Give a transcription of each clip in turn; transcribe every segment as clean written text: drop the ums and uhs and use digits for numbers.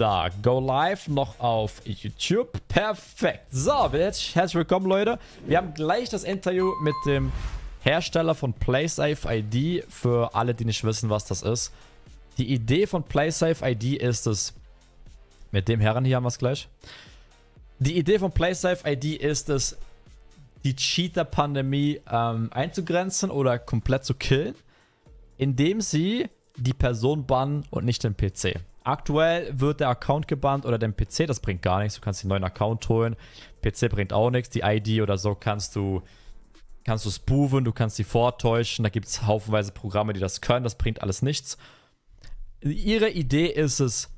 Da, go live noch auf YouTube. Perfekt. So, herzlich willkommen, Leute. Wir haben gleich das Interview mit dem Hersteller von PlaySafe ID. Für alle, die nicht wissen, was das ist. Die Idee von PlaySafe ID ist es, mit dem Herren hier haben wir es gleich. Die Idee von PlaySafe ID ist es, die Cheater-Pandemie einzugrenzen oder komplett zu killen, indem sie die Person bannen und nicht den PC. Aktuell wird der Account gebannt oder den PC, das bringt gar nichts. Du kannst den neuen Account holen. PC bringt auch nichts. Die ID oder so kannst du spoofen, du kannst sie vortäuschen. Da gibt es haufenweise Programme, die das können. Das bringt alles nichts. Ihre Idee ist es,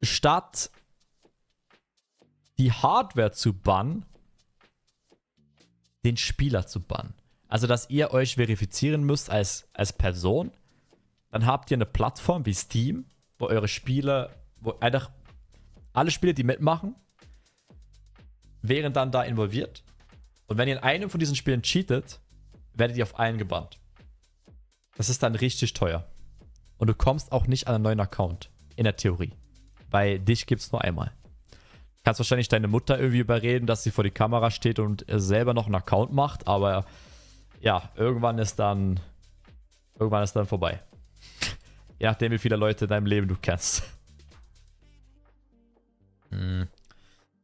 statt die Hardware zu bannen, den Spieler zu bannen. Also, dass ihr euch verifizieren müsst als Person. Dann habt ihr eine Plattform wie Steam, wo eure Spiele, wo einfach alle Spiele, die mitmachen, wären dann da involviert. Und wenn ihr in einem von diesen Spielen cheatet, werdet ihr auf allen gebannt. Das ist dann richtig teuer. Und du kommst auch nicht an einen neuen Account. In der Theorie. Weil dich gibt es nur einmal. Du kannst wahrscheinlich deine Mutter irgendwie überreden, dass sie vor die Kamera steht und selber noch einen Account macht. Aber ja, irgendwann ist dann vorbei. Je nachdem, wie viele Leute in deinem Leben du kennst.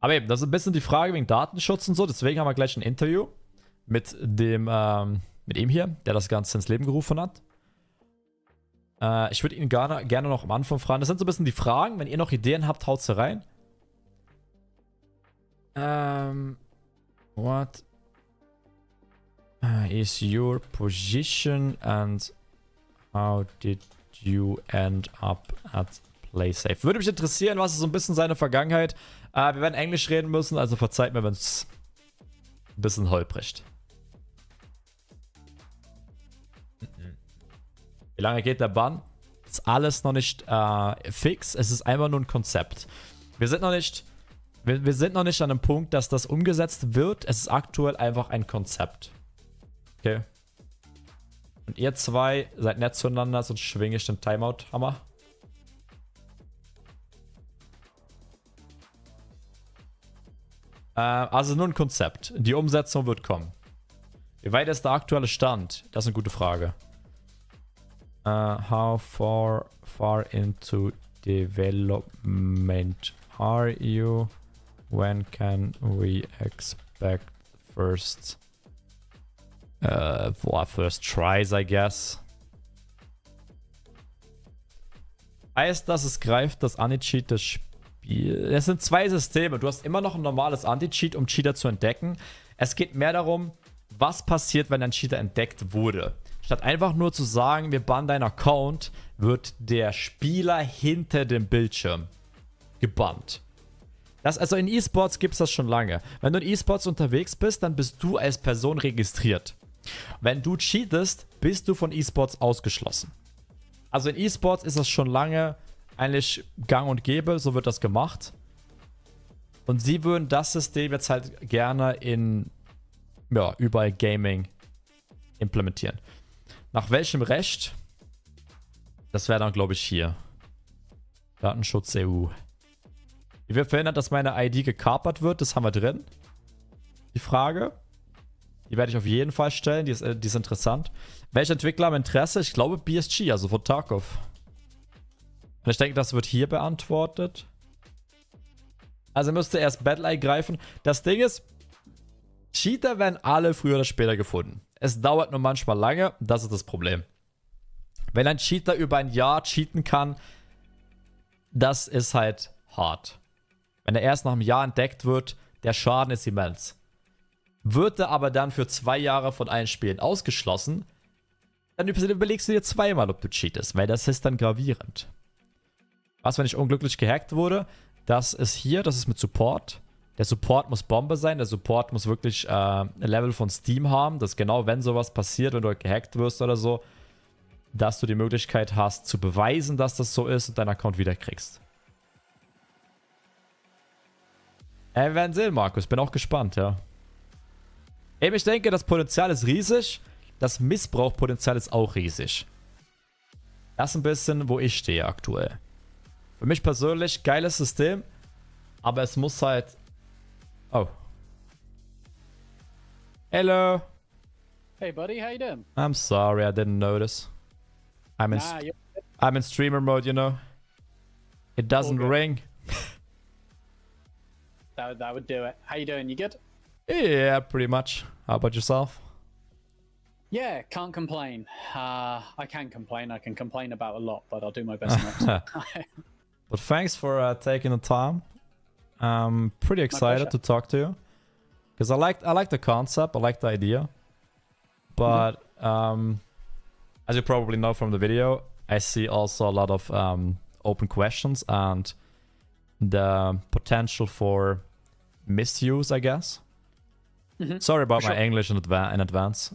Aber eben, das ist ein bisschen die Frage wegen Datenschutz und so. Deswegen haben wir gleich ein Interview mit ihm hier, der das Ganze ins Leben gerufen hat. Ich würde ihn gerne noch am Anfang fragen. Das sind so ein bisschen die Fragen. Wenn ihr noch Ideen habt, haut sie rein. What is your position and how did you end up at PlaySafe? Würde mich interessieren, was ist so ein bisschen seine Vergangenheit. Wir werden Englisch reden müssen, also verzeiht mir, wenn es ein bisschen holprig. Wie lange geht der Bann? Ist alles noch nicht fix. Es ist einfach nur ein Konzept. Wir sind noch nicht an einem Punkt, dass das umgesetzt wird. Es ist aktuell einfach ein Konzept. Okay. Und ihr zwei seid nett zueinander, sonst schwinge ich den Timeout-Hammer. Also nur ein Konzept. Die Umsetzung wird kommen. Wie weit ist der aktuelle Stand? Das ist eine gute Frage. How far into development are you? When can we expect first tries, I guess. Heißt das, es greift das Anticheat des Spiels? Es sind zwei Systeme. Du hast immer noch ein normales Anticheat, um Cheater zu entdecken. Es geht mehr darum, was passiert, wenn ein Cheater entdeckt wurde. Statt einfach nur zu sagen, wir bannen deinen Account, wird der Spieler hinter dem Bildschirm gebannt. Also in E-Sports gibt es das schon lange. Wenn du in E-Sports unterwegs bist, dann bist du als Person registriert. Wenn du cheatest, bist du von E-Sports ausgeschlossen. Also in E-Sports ist das schon lange eigentlich gang und gäbe, so wird das gemacht. Und sie würden das System jetzt halt gerne in überall Gaming implementieren. Nach welchem Recht? Das wäre dann, glaube ich, hier. Datenschutz EU. Wie wir verhindern, dass meine ID gekapert wird, das haben wir drin. Die Frage. Die werde ich auf jeden Fall stellen, die ist interessant. Welche Entwickler haben Interesse? Ich glaube BSG, also von Tarkov. Und ich denke, das wird hier beantwortet. Also müsste erst Battle greifen. Das Ding ist, Cheater werden alle früher oder später gefunden. Es dauert nur manchmal lange, das ist das Problem. Wenn ein Cheater über ein Jahr cheaten kann, das ist halt hart. Wenn er erst nach einem Jahr entdeckt wird, der Schaden ist immens. Wird er aber dann für 2 Jahre von allen Spielen ausgeschlossen, dann überlegst du dir zweimal, ob du cheatest, weil das ist dann gravierend. Was, wenn ich unglücklich gehackt wurde? Das ist hier, das ist mit Support. Der Support muss Bombe sein, der Support muss wirklich ein Level von Steam haben, dass genau wenn sowas passiert, wenn du gehackt wirst oder so, dass du die Möglichkeit hast zu beweisen, dass das so ist und deinen Account wieder kriegst. Wir werden sehen, Markus. Bin auch gespannt, ja. Eben, ich denke, das Potenzial ist riesig. Das Missbrauchpotenzial ist auch riesig. Das ist ein bisschen, wo ich stehe aktuell. Für mich persönlich, geiles System, aber es muss halt... Oh. Hello. Hey buddy, how you doing? I'm sorry, I didn't notice. I'm in streamer mode, you know. It doesn't ring. That would do it. How you doing? You good? Yeah, pretty much. How about yourself? Yeah, can't complain. I can complain. I can complain about a lot, but I'll do my best not to. But thanks for taking the time. I'm pretty excited to talk to you because I like the concept. I like the idea. But as you probably know from the video, I see also a lot of open questions and the potential for misuse, I guess. Sorry about my English in advance.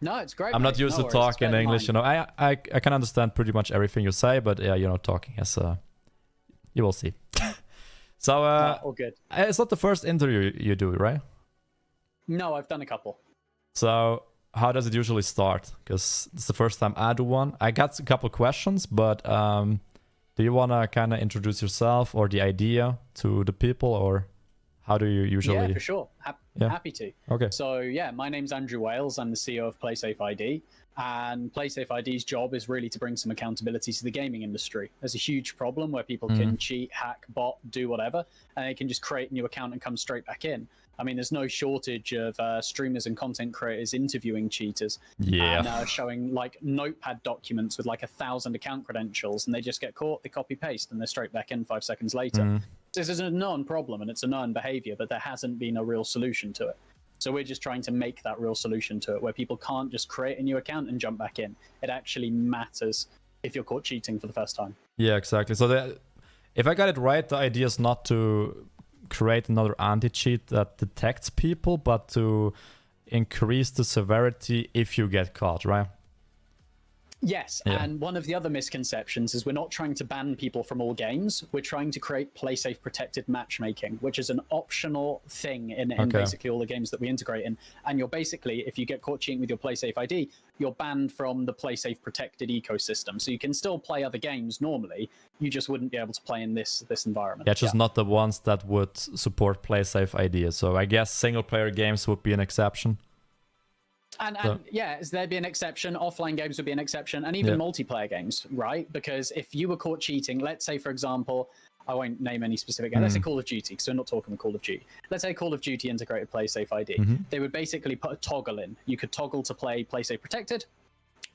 No, it's great. I'm not used to talking English, you know. I can understand pretty much everything you say, but yeah, you know, talking as you will see. So all good. It's not the first interview you do, right? No, I've done a couple. So how does it usually start? Because it's the first time I do one. I got a couple questions, but do you want to kind of introduce yourself or the idea to the people, or how do you usually? Yeah, for sure. Happy to. Okay. So yeah, my name's Andrew Wales. I'm the CEO of PlaySafe ID. And PlaySafe ID's job is really to bring some accountability to the gaming industry. There's a huge problem where people can cheat, hack, bot, do whatever, and they can just create a new account and come straight back in. I mean, there's no shortage of streamers and content creators interviewing cheaters and showing like notepad documents with like 1,000 account credentials, and they just get caught, they copy paste, and they're straight back in 5 seconds later. This is a known problem and it's a known behavior, but there hasn't been a real solution to it. So we're just trying to make that real solution to it, where people can't just create a new account and jump back in. It actually matters if you're caught cheating for the first time. Yeah, exactly. So if I got it right, the idea is not to create another anti-cheat that detects people, but to increase the severity if you get caught, right? Yes, and one of the other misconceptions is we're not trying to ban people from all games. We're trying to create PlaySafe protected matchmaking, which is an optional thing in basically all the games that we integrate in. And you're basically, if you get caught cheating with your PlaySafe ID, you're banned from the PlaySafe protected ecosystem. So you can still play other games normally. You just wouldn't be able to play in this environment. Yeah, just not the ones that would support PlaySafe ID. So I guess single player games would be an exception. And yeah, there'd be an exception. Offline games would be an exception, and even multiplayer games, right? Because if you were caught cheating, let's say, for example, I won't name any specific game. Let's say Call of Duty, because we're not talking about Call of Duty. Let's say Call of Duty integrated PlaySafe ID. They would basically put a toggle in. You could toggle to play PlaySafe Protected,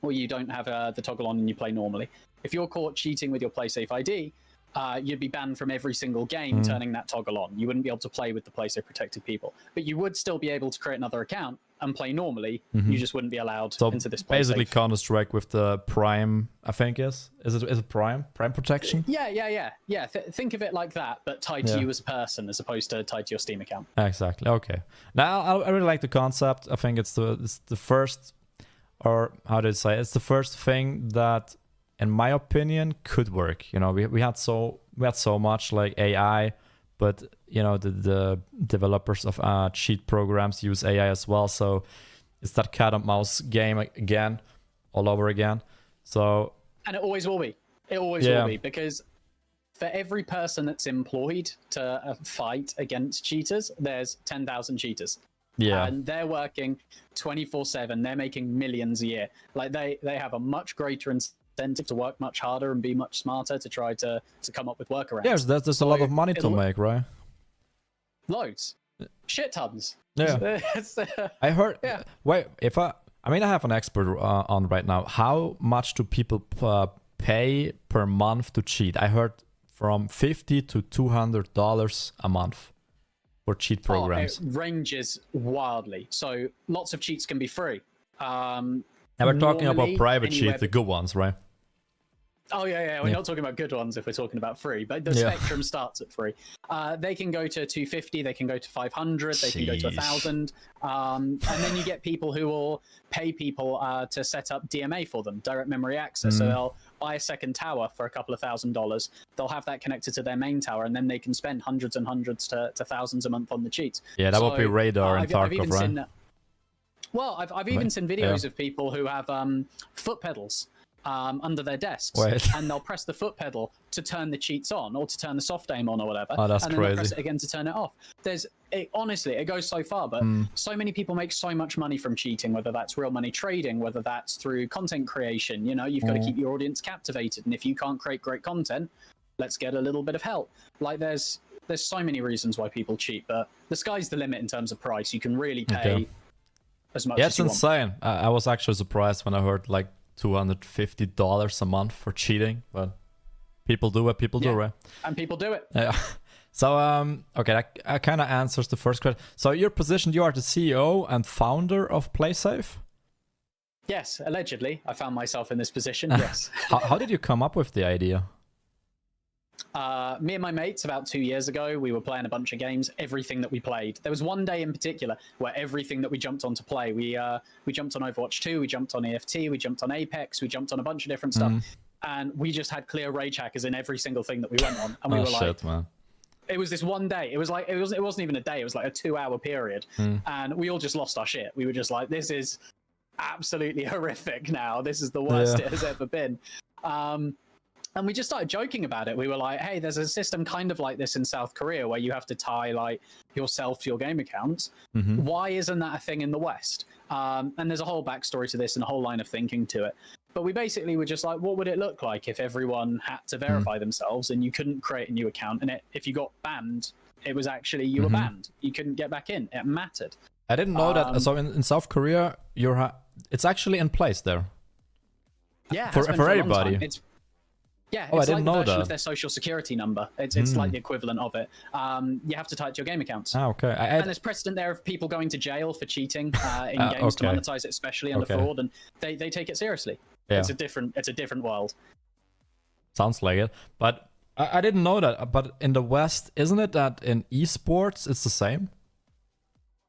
or you don't have the toggle on and you play normally. If you're caught cheating with your PlaySafe ID, you'd be banned from every single game turning that toggle on. You wouldn't be able to play with the PlaySafe protected people, but you would still be able to create another account and play normally. You just wouldn't be allowed into this PlaySafe. Basically Counter-Strike with the Prime, I think is it Prime protection? Yeah. Think of it like that, but tied to you as a person as opposed to tied to your Steam account. Exactly. Okay. Now I really like the concept. I think it's the first, or how do I say, it's the first thing that, in my opinion, could work. You know, we had so much like AI, but you know the developers of cheat programs use AI as well. So it's that cat and mouse game again, all over again. So and it always will be. It always will be, because for every person that's employed to fight against cheaters, there's 10,000 cheaters. Yeah, and they're working 24/7. They're making millions a year. Like they have a much greater incentive to work much harder and be much smarter to try to come up with workarounds. Yes, there's a lot of money to make, right? Loads, shit tons. Yeah, I heard. Yeah. Wait, I mean, I have an expert on right now. How much do people pay per month to cheat? I heard from $50 to $200 a month for cheat programs. It ranges wildly. So lots of cheats can be free. And we're talking about private cheats, the good ones, right? Oh, yeah. We're not talking about good ones if we're talking about free, but the spectrum starts at free. They can go to 250, they can go to 500, they can go to 1,000. And then you get people who will pay people to set up DMA for them, direct memory access. So they'll buy a second tower for a couple of $1,000s. They'll have that connected to their main tower, and then they can spend hundreds and hundreds to thousands a month on the cheats. Yeah, that would be Radar and Tarkov, right? I've even seen videos of people who have foot pedals. under their desks, Wait. and they'll press the foot pedal to turn the cheats on or to turn the soft aim on or whatever. Oh, that's and then they'll press crazy. it again to turn it off. Honestly, it goes so far, but so many people make so much money from cheating, whether that's real money trading, whether that's through content creation. You know, you've got to keep your audience captivated, and if you can't create great content, let's get a little bit of help. Like there's so many reasons why people cheat, but the sky's the limit in terms of price. You can really pay as much as you want. It's insane. I was actually surprised when I heard like $250 a month for cheating, but people do what people do, right? And people do it. Yeah. So, okay, that kind of answers the first question. So you're positioned, you are the CEO and founder of PlaySafe? Yes, allegedly. I found myself in this position, yes. How did you come up with the idea? Me and my mates, about 2 years ago, we were playing a bunch of games, everything that we played. There was one day in particular where everything that we jumped on to play, we jumped on Overwatch 2, we jumped on EFT, we jumped on Apex, we jumped on a bunch of different stuff. And we just had clear rage hackers in every single thing that we went on. And we were like, man. It was this one day. It was like, it wasn't even a day. It was like a 2-hour period. And we all just lost our shit. We were just like, this is absolutely horrific now. This is the worst it has ever been. And we just started joking about it. We were like, hey, there's a system kind of like this in South Korea where you have to tie like yourself to your game accounts. Why isn't that a thing in the West? And there's a whole backstory to this and a whole line of thinking to it. But we basically were just like, what would it look like if everyone had to verify themselves and you couldn't create a new account? And if you got banned, it was actually you were banned. You couldn't get back in. It mattered. I didn't know that. So in South Korea, it's actually in place there. Yeah, for everybody. It's I like didn't the know version that. of their social security number. It's like the equivalent of it. You have to tie it to your game accounts. Ah, okay. And there's precedent there of people going to jail for cheating in games to monetize it, especially under fraud, and they take it seriously. Yeah. It's a different world. Sounds like it. But I didn't know that. But in the West, isn't it that in esports it's the same?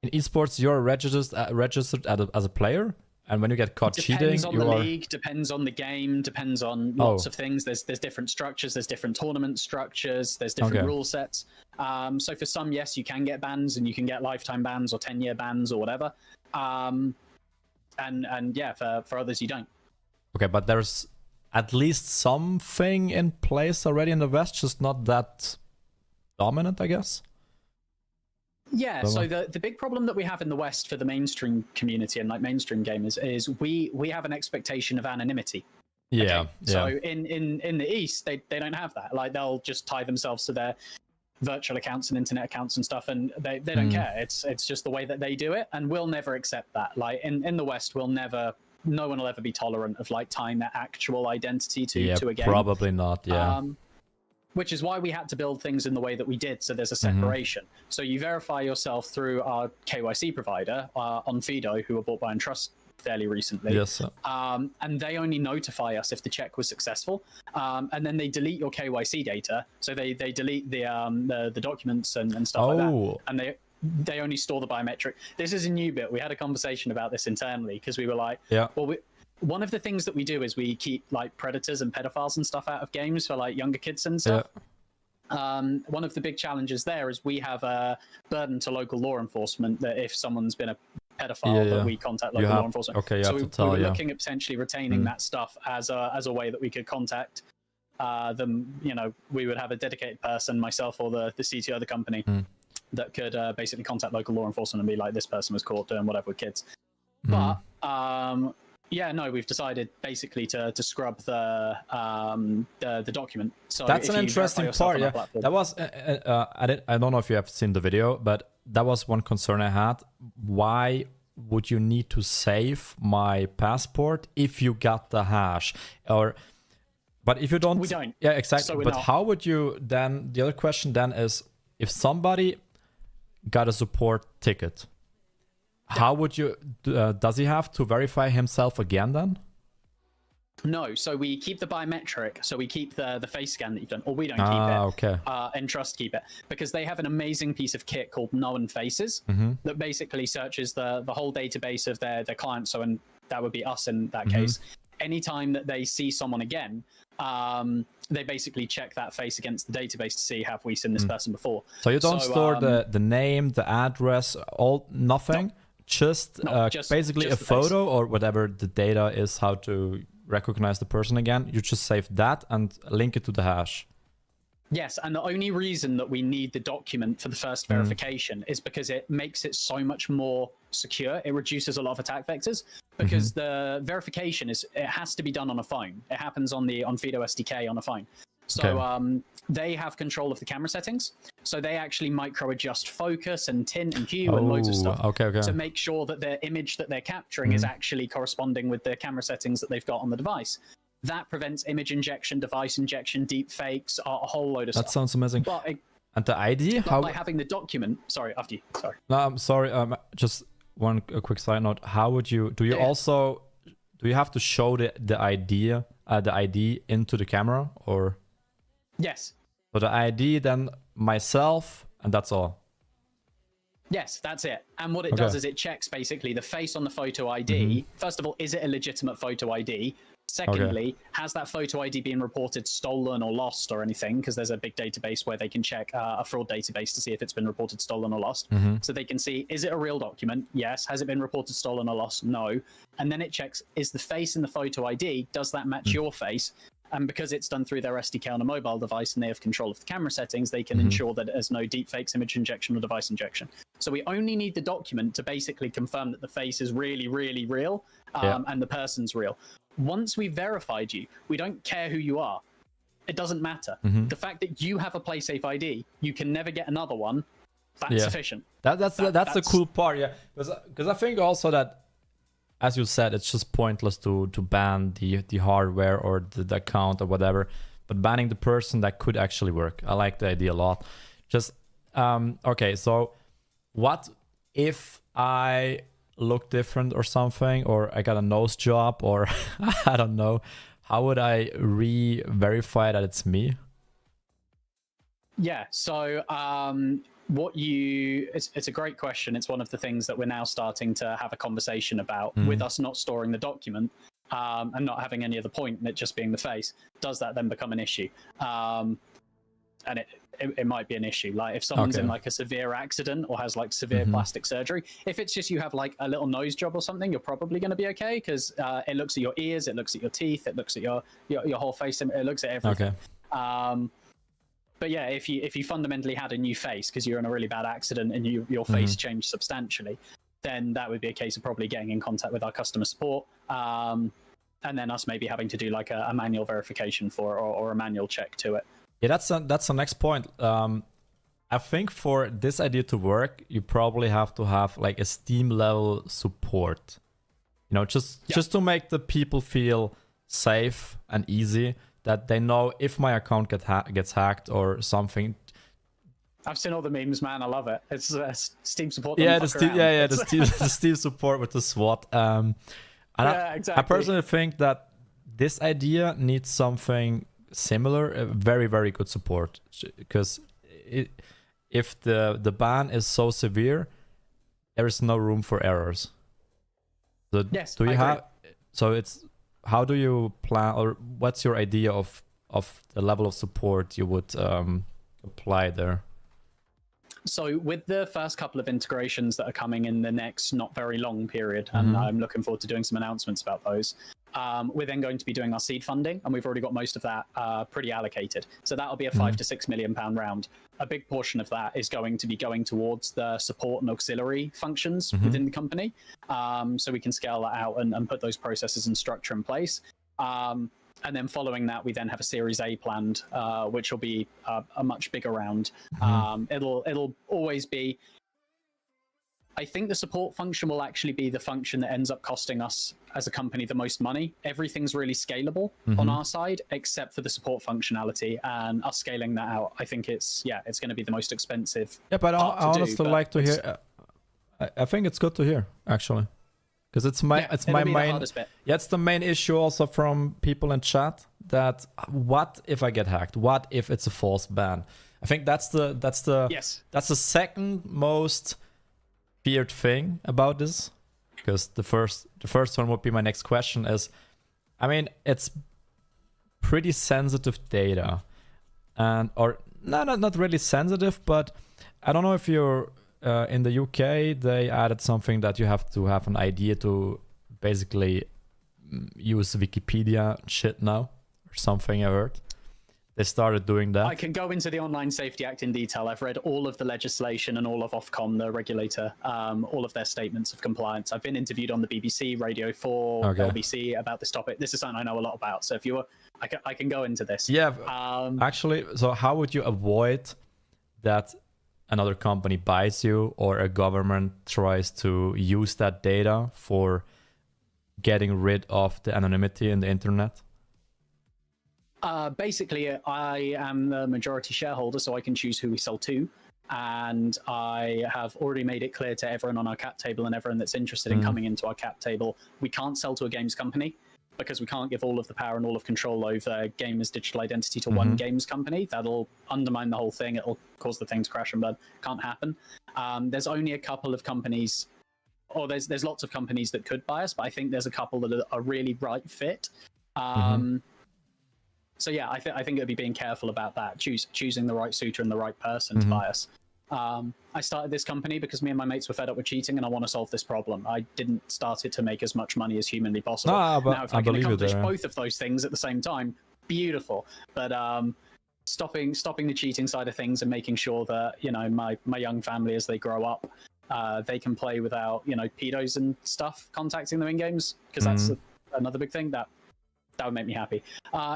In esports, you're registered as a player. And when you get caught cheating, depends on the league, depends on the game, depends on lots of things. There's different structures, there's different tournament structures, there's different rule sets. So for some, yes, you can get bans and you can get lifetime bans or 10-year bans or whatever. And yeah, for others you don't. Okay, but there's at least something in place already in the West, just not that dominant, I guess. Yeah, so the big problem that we have in the West for the mainstream community and like mainstream gamers is we have an expectation of anonymity. Yeah. Okay? So in the East, they don't have that. Like they'll just tie themselves to their virtual accounts and internet accounts and stuff, and they don't care. It's just the way that they do it, and we'll never accept that. Like in the West, no one will ever be tolerant of like tying their actual identity to a game. Probably not. Yeah. Which is why we had to build things in the way that we did, so there's a separation. So you verify yourself through our KYC provider, on Fido, who were bought by Entrust fairly recently. Yes, sir. And they only notify us if the check was successful. And then they delete your KYC data, so they delete the documents and stuff like that. And they only store the biometric. This is a new bit. We had a conversation about this internally because we were like, well, one of the things that we do is we keep like predators and pedophiles and stuff out of games for like younger kids and stuff. One of the big challenges there is we have a burden to local law enforcement that if someone's been a pedophile that we contact local law enforcement. Okay, so we were looking at potentially retaining that stuff as a way that we could contact them. You know, we would have a dedicated person, myself or the CTO of the company, that could basically contact local law enforcement and be like, this person was caught doing whatever with kids. But yeah, no, we've decided basically to scrub the document. So that's an interesting part. Yeah, that was I don't know if you have seen the video, but that was one concern I had. Why would you need to save my passport if you got the hash? But if you don't, we don't. Yeah, exactly. So but how would you then? The other question then is, if somebody got a support ticket, how would you? Does he have to verify himself again then? No, so we keep the biometric, so we keep the face scan that you've done, or we don't keep it. Okay. Entrust keep it, because they have an amazing piece of kit called Known Faces that basically searches the whole database of their clients. So, and that would be us in that case. Anytime that they see someone again, they basically check that face against the database to see, have we seen this person before? So you don't store the name, the address, nothing. Just basically a photo or whatever the data is, how to recognize the person again, you just save that and link it to the hash. Yes, and the only reason that we need the document for the first verification is because it makes it so much more secure. It reduces a lot of attack vectors because the verification it has to be done on a phone. It happens on Fido SDK on a phone. So they have control of the camera settings. So they actually micro adjust focus and tint and hue and loads of stuff to make sure that the image that they're capturing is actually corresponding with the camera settings that they've got on the device. That prevents image injection, device injection, deep fakes, a whole load of stuff. That sounds amazing. And the ID? How by having the document? Sorry, after you. Sorry. No, I'm sorry. Just a quick side note. How would you? Do you also? Do you have to show the ID into the camera, or? Yes. So the ID, then myself, and that's all. Yes, that's it. And what it does is it checks basically the face on the photo ID. First of all, is it a legitimate photo ID? Secondly, has that photo ID been reported stolen or lost or anything? Because there's a big database where they can check a fraud database to see if it's been reported stolen or lost. So they can see, is it a real document? Yes. Has it been reported stolen or lost? No. And then it checks, is the face in the photo ID, does that match your face? And because it's done through their SDK on a mobile device and they have control of the camera settings, they can ensure that there's no deepfakes, image injection, or device injection. So we only need the document to basically confirm that the face is really, really real and the person's real. Once we've verified you, we don't care who you are. It doesn't matter. The fact that you have a PlaySafe ID, you can never get another one. That's sufficient. That's the cool part, because I think also that, as you said, it's just pointless to ban the hardware or the account or whatever, but banning the person, that could actually work. I like the idea a lot. Just okay, so what if I look different or something, or I got a nose job, or I don't know, how would I verify that it's me? Yeah, so it's a great question. It's one of the things that we're now starting to have a conversation about. With us not storing the document and not having any other point and it just being the face, does that then become an issue? And it might be an issue. Like if someone's in like a severe accident or has like severe plastic surgery, if it's just you have like a little nose job or something, you're probably going to be okay because it looks at your ears, it looks at your teeth, it looks at your whole face, it looks at everything. But yeah, if you fundamentally had a new face because you're in a really bad accident and your face changed substantially, then that would be a case of probably getting in contact with our customer support, and then us maybe having to do like a manual verification for or a manual check to it. Yeah, that's the next point. I think for this idea to work, you probably have to have like a Steam level support. You know, just to make the people feel safe and easy, that they know if my account gets hacked or something. I've seen all the memes, man. I love it. It's Steam support. The Steam support with the SWAT. Exactly. I personally think that this idea needs something similar, very, very good support, because if the ban is so severe, there is no room for errors. So yes, do you have? So it's, how do you plan, or what's your idea of the level of support you would apply there? So with the first couple of integrations that are coming in the next not very long period, and I'm looking forward to doing some announcements about those, we're then going to be doing our seed funding, and we've already got most of that pretty allocated. So that'll be a £5 to £6 million round. A big portion of that is going to be going towards the support and auxiliary functions within the company, so we can scale that out and put those processes and structure in place. And then following that, we then have a Series A planned, which will be a much bigger round. It'll always be, I think the support function will actually be the function that ends up costing us as a company the most money. Everything's really scalable on our side, except for the support functionality, and us scaling that out. I think it's going to be the most expensive. Yeah, but I honestly like to hear. I think it's good to hear, actually. Because it's my main, it's the main issue also from people in chat, that what if I get hacked? What if it's a false ban? I think that's the second most feared thing about this. Because the first one would be my next question is, I mean, it's pretty sensitive data, and not really sensitive, but I don't know if you're. In the UK, they added something that you have to have an idea to basically use Wikipedia shit now or something. I heard they started doing that. I can go into the Online Safety Act in detail. I've read all of the legislation and all of Ofcom, the regulator, all of their statements of compliance. I've been interviewed on the BBC, Radio 4, LBC about this topic. This is something I know a lot about. So if you were, I can go into this. Yeah, actually, so how would you avoid that another company buys you or a government tries to use that data for getting rid of the anonymity in the internet? Basically, I am the majority shareholder, so I can choose who we sell to. And I have already made it clear to everyone on our cap table and everyone that's interested in coming into our cap table, we can't sell to a games company because we can't give all of the power and all of control over gamers' digital identity to one games company. That'll undermine the whole thing. It'll cause the thing to crash and burn. Can't happen. There's only a couple of companies, or there's lots of companies that could buy us, but I think there's a couple that are a really right fit. So yeah, I think it'd be being careful about that, choosing the right suitor and the right person to buy us. I started this company because me and my mates were fed up with cheating, and I want to solve this problem. I didn't start it to make as much money as humanly possible. But now, if I can accomplish both of those things at the same time, beautiful. But stopping the cheating side of things and making sure that my young family, as they grow up, they can play without pedos and stuff contacting them in games, because that's another big thing that would make me happy.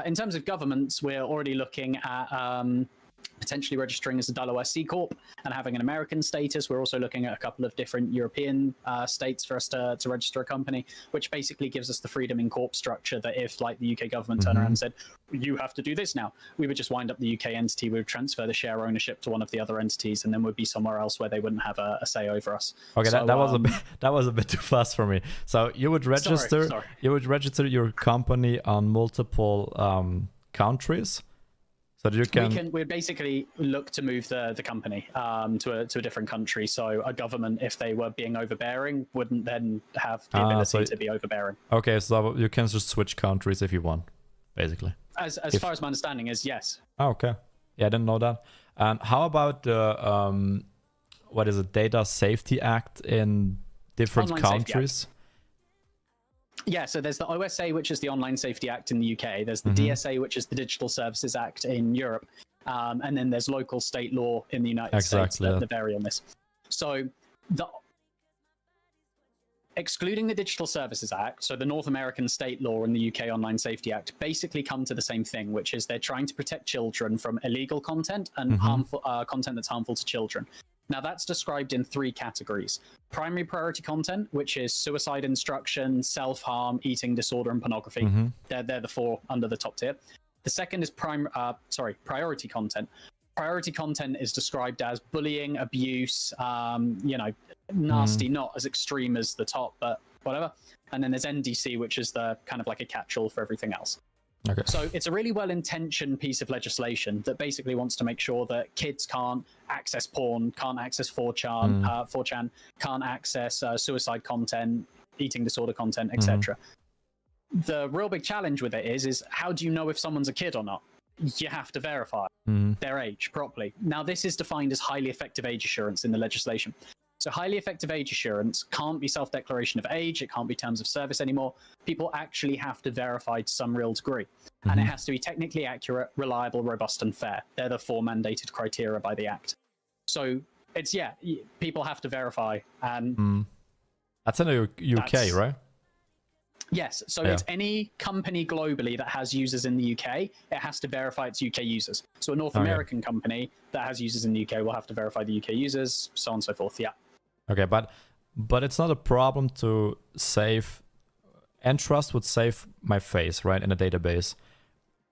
In terms of governments, we're already looking at potentially registering as a Delaware C Corp and having an American status. We're also looking at a couple of different European states for us to register a company, which basically gives us the freedom in corp structure that if, like, the UK government turned around and said, you have to do this now, we would just wind up the UK entity, we would transfer the share ownership to one of the other entities, and then we'd be somewhere else where they wouldn't have a say over us. Okay, so, that was a bit too fast for me. So you would register your company on multiple countries, so that you can. We'd basically look to move the company to a different country. So a government, if they were being overbearing, wouldn't then have the ability to be overbearing. Okay, so you can just switch countries if you want, basically. As far as my understanding is, yes. Oh, okay. Yeah, I didn't know that. How about the what is it, Data Safety Act in different countries? Yeah, so there's the OSA, which is the Online Safety Act in the UK. There's the DSA, which is the Digital Services Act in Europe. And then there's local state law in the United States that vary on this. So excluding the Digital Services Act, so the North American state law and the UK Online Safety Act basically come to the same thing, which is they're trying to protect children from illegal content and harmful content that's harmful to children. Now, that's described in 3 categories. Primary priority content, which is suicide instruction, self-harm, eating disorder, and pornography. They're the 4 under the top tier. The second is priority content. Priority content is described as bullying, abuse, nasty, not as extreme as the top, but whatever. And then there's NDC, which is the kind of like a catch-all for everything else. Okay. So it's a really well-intentioned piece of legislation that basically wants to make sure that kids can't access porn, can't access 4chan, can't access suicide content, eating disorder content, etc. The real big challenge with it is how do you know if someone's a kid or not? You have to verify their age properly. Now, this is defined as highly effective age assurance in the legislation. So highly effective age assurance can't be self-declaration of age. It can't be terms of service anymore. People actually have to verify to some real degree. And it has to be technically accurate, reliable, robust, and fair. They're the 4 mandated criteria by the Act. So it's, people have to verify. And that's in the UK, right? Yes. So it's any company globally that has users in the UK, it has to verify its UK users. So a North American company that has users in the UK will have to verify the UK users, so on and so forth. Yeah. Okay, but it's not a problem to save. Entrust would save my face, right, in a database,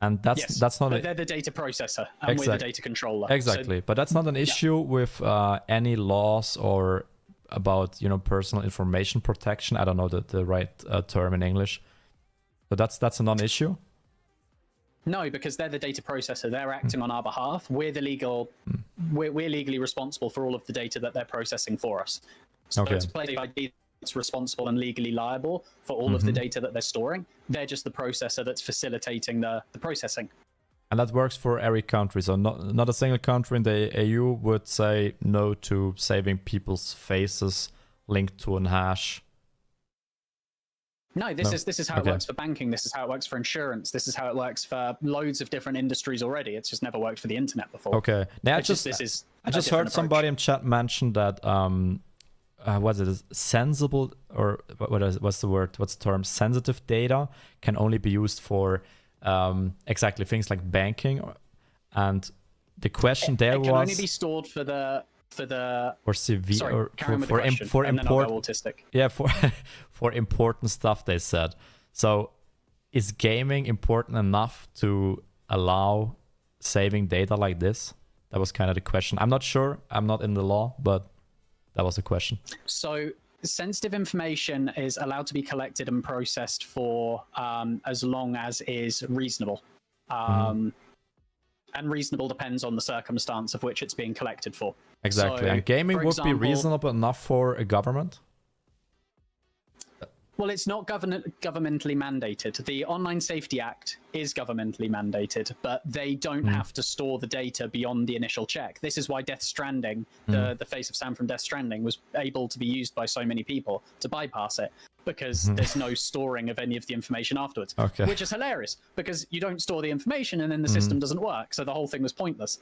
and that's not. But they're the data processor, and we're the data controller. Exactly, but that's not an issue with any laws or about personal information protection. I don't know the right term in English, but that's a non-issue. No, because they're the data processor. They're acting on our behalf. We're the legal. We're legally responsible for all of the data that they're processing for us. So it's PlaySafe ID that's responsible and legally liable for all of the data that they're storing. They're just the processor that's facilitating the processing. And that works for every country. So not a single country in the EU would say no to saving people's faces linked to an hash. No, this is how it Okay. works for banking. This is how it works for insurance. This is how it works for loads of different industries already. It's just never worked for the internet before. Okay. Now, I It's just this is I a just different heard somebody approach. in chat mention that was it sensible, or what's the word? What's the term? Sensitive data can only be used for exactly things like banking, and the question there It can was only be stored for the or severe sorry, or carry on with the question, for and then I'll go important autistic. yeah for for important stuff, they said. So is gaming important enough to allow saving data like this? That was kind of the question. I'm not sure. I'm not in the law, but that was the question. So sensitive information is allowed to be collected and processed for as long as is reasonable. And reasonable depends on the circumstance of which it's being collected for. Exactly. So, And gaming for would be example, reasonable enough for a government? Well, it's not governmentally mandated. The Online Safety Act is governmentally mandated, but they don't have to store the data beyond the initial check. This is why Death Stranding, the face of Sam from Death Stranding, was able to be used by so many people to bypass it, because there's no storing of any of the information afterwards. Okay. Which is hilarious, because you don't store the information and then the system doesn't work, so the whole thing was pointless.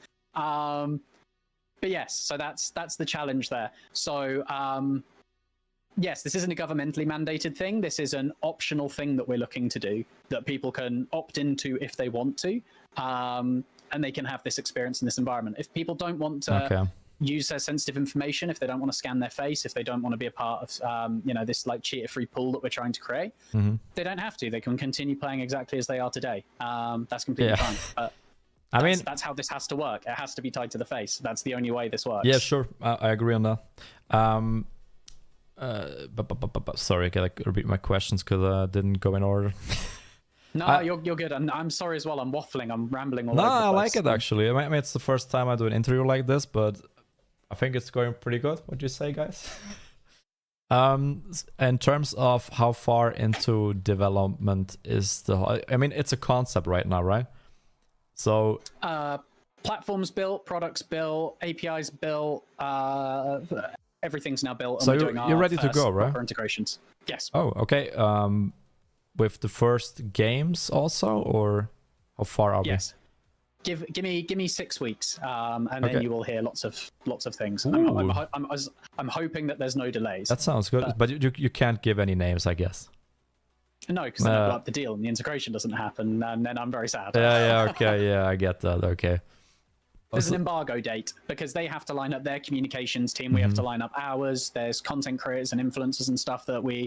But yes, so that's the challenge there. So yes, this isn't a governmentally mandated thing. This is an optional thing that we're looking to do, that people can opt into if they want to, and they can have this experience in this environment. If people don't want to use their sensitive information, if they don't want to scan their face, if they don't want to be a part of this like cheater-free pool that we're trying to create, they don't have to. They can continue playing exactly as they are today. That's completely fine. But I mean, that's how this has to work. It has to be tied to the face. That's the only way this works. yeah, sure. I agree on that. Sorry, I gotta repeat my questions because I didn't go in order. No, you're good. I'm sorry as well. I'm waffling. I'm rambling all No, over the place. I like it actually. I mean, it's the first time I do an interview like this, but I think it's going pretty good. What do you say, guys? In terms of how far into development is I mean, it's a concept right now, right? So platforms built, products built, APIs built, everything's now built. So and we're doing you're ready to go, right? proper integrations. Yes. Oh, okay. With the first games also, or how far are we? Yes. Give me 6 weeks, and then you will hear lots of things. Ooh. I'm hoping that there's no delays. That sounds good, but you can't give any names, I guess. No, because then I'll blow up the deal and the integration doesn't happen, and then I'm very sad. Yeah, okay, yeah, I get that. Okay. There's an embargo date because they have to line up their communications team. We have to line up ours. There's content creators and influencers and stuff that we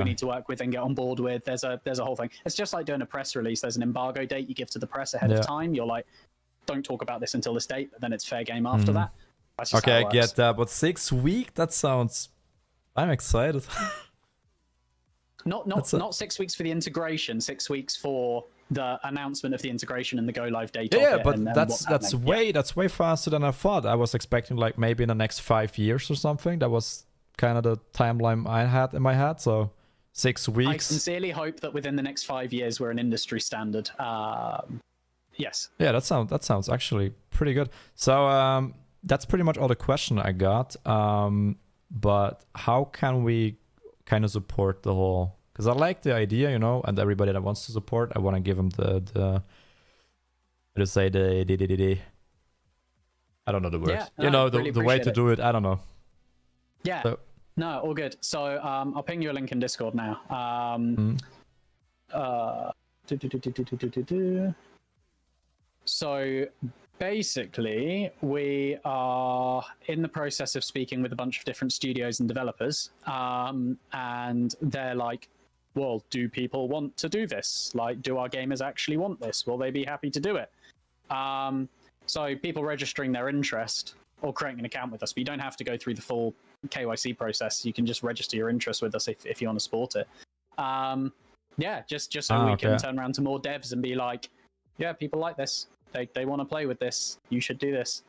need to work with and get on board with. There's a whole thing. It's just like doing a press release. There's an embargo date you give to the press ahead of time. You're like, don't talk about this until this date, but then it's fair game after that. That's just how it I works. get that. But 6 weeks? That sounds... I'm excited. Not 6 weeks for the integration. 6 weeks for the announcement of the integration and the go live date. Yeah, of it but and that's way faster than I thought. I was expecting like maybe in the next 5 years or something. That was kind of the timeline I had in my head. So 6 weeks. I sincerely hope that within the next 5 years we're an industry standard. Yes. Yeah, that sounds actually pretty good. So that's pretty much all the question I got. But how can we kind of support the whole? Because I like the idea, and everybody that wants to support, I want to give them the I don't know the words. Yeah, the way to do it. I don't know. Yeah. So, no, all good. So I'll ping you a link in Discord now. So basically, we are in the process of speaking with a bunch of different studios and developers, and they're like, well, do people want to do this? Like, do our gamers actually want this? Will they be happy to do it? So people registering their interest or creating an account with us, but you don't have to go through the full KYC process. You can just register your interest with us if you want to support it. Just so we can turn around to more devs and be like, yeah, people like this. They want to play with this. You should do this.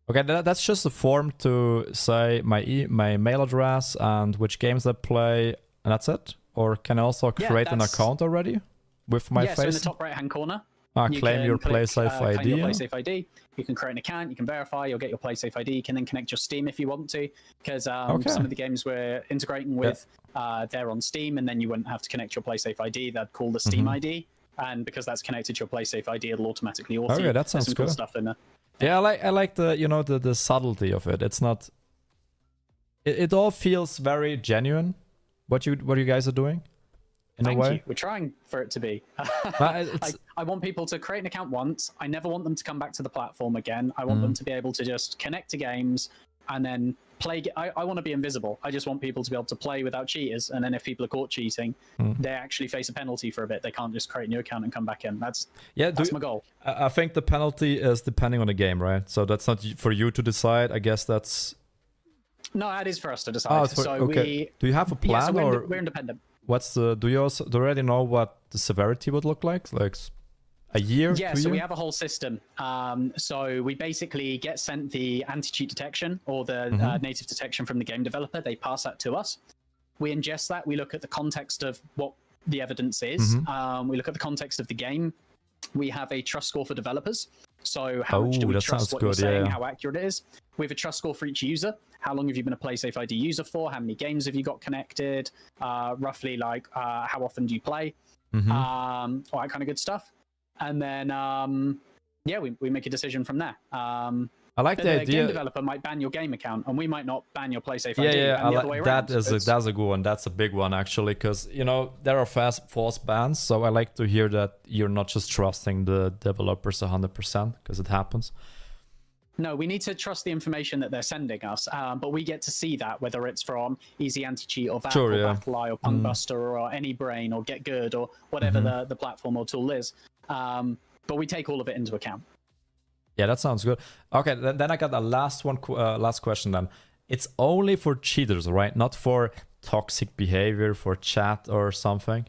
Okay, that's just a form to say my mail address and which games I play, and that's it? Or can I also create an account already with my face? So in the top right-hand corner, Claim your PlaySafe ID. Claim your PlaySafe ID. You can create an account, you can verify, you'll get your PlaySafe ID, you can then connect your Steam if you want to, because some of the games we're integrating with, they're on Steam, and then you wouldn't have to connect your PlaySafe ID, they'd call the Steam ID, and because that's connected to your PlaySafe ID, it'll automatically author Okay, that sounds some cool stuff in there. Yeah, I like the, you know, the subtlety of it. It's not, it all feels very genuine, what you guys are doing. Thank you. We're trying for it to be. I want people to create an account once. I never want them to come back to the platform again. I want them to be able to just connect to games and then play. I want to be invisible. I just want people to be able to play without cheaters. And then if people are caught cheating, they actually face a penalty for a bit. They can't just create a new account and come back in. That's my goal. I think the penalty is depending on the game, right? So that's not for you to decide. I guess that's... No, that is for us to decide. Do you have a plan, or we're independent? What's the? Do you already know what the severity would look like? Like a year? Yeah, so we have a whole system. So we basically get sent the anti-cheat detection or the native detection from the game developer. They pass that to us. We ingest that. We look at the context of what the evidence is. We look at the context of the game. We have a trust score for developers. So how much do we trust what you're saying, how accurate it is. We have a trust score for each user. How long have you been a PlaySafe ID user for? How many games have you got connected? Roughly, like, how often do you play? All that kind of good stuff. And then, we make a decision from there. I like the idea. The game developer might ban your game account, and we might not ban your PlaySafe ID. That's a good one. That's a big one, actually, because, you know, there are false bans. So I like to hear that you're not just trusting the developers 100%, because it happens. No, we need to trust the information that they're sending us, but we get to see that, whether it's from Easy Anti-Cheat or VAP or BattleEye or Punkbuster or Any Brain or Get Good or whatever the platform or tool is. But we take all of it into account. Yeah, that sounds good. Okay, then I got a last question then. It's only for cheaters, right? Not for toxic behavior, for chat or something?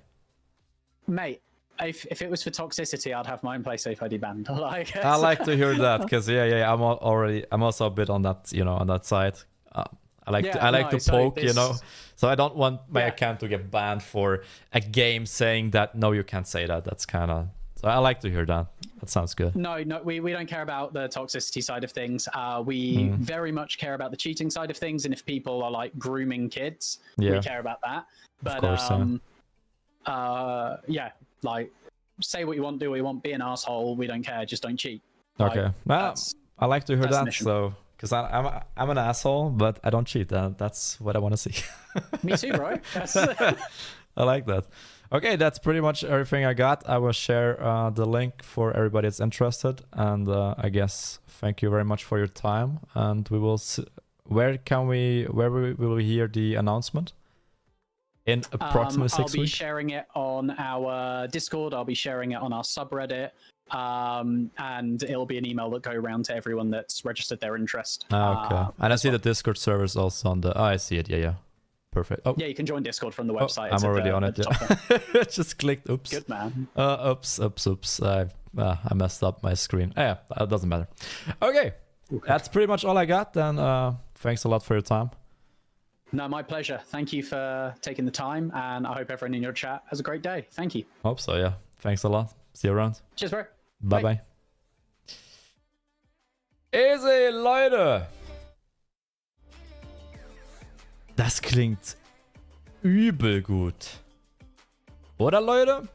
Mate, if it was for toxicity, I'd have my own PlaySafe ID banned. I like to hear that, because I'm also a bit on that, you know, on that side. I like to poke, you know. So I don't want my account to get banned for a game saying that, no, you can't say that. That's kind of... So I like to hear that. That sounds good. No, we don't care about the toxicity side of things. We very much care about the cheating side of things. And if people are like grooming kids, we care about that. But of course, like, say what you want, do what you want, be an asshole. We don't care. Just don't cheat. Okay. Like, well, I like to hear that. So, because I'm an asshole, but I don't cheat. That's what I want to see. Me too, bro. I like that. Okay, that's pretty much everything I got. I will share the link for everybody that's interested. And I guess thank you very much for your time. And we will see, where will we hear the announcement? In approximately 6 weeks? I'll be sharing it on our Discord. I'll be sharing it on our subreddit. And it'll be an email that go around to everyone that's registered their interest. Okay. And I see the Discord servers also on the... Oh, I see it. Yeah. Perfect. Oh. Yeah, you can join Discord from the website. I'm already on it. Yeah. Just clicked. Oops. Good man. Oops. I messed up my screen. Yeah, it doesn't matter. Okay. That's pretty much all I got. Then thanks a lot for your time. No, my pleasure. Thank you for taking the time, and I hope everyone in your chat has a great day. Thank you. Hope so, yeah. Thanks a lot. See you around. Cheers, bro. Bye. Easy, Leute. Das klingt übel gut. Oder, Leute?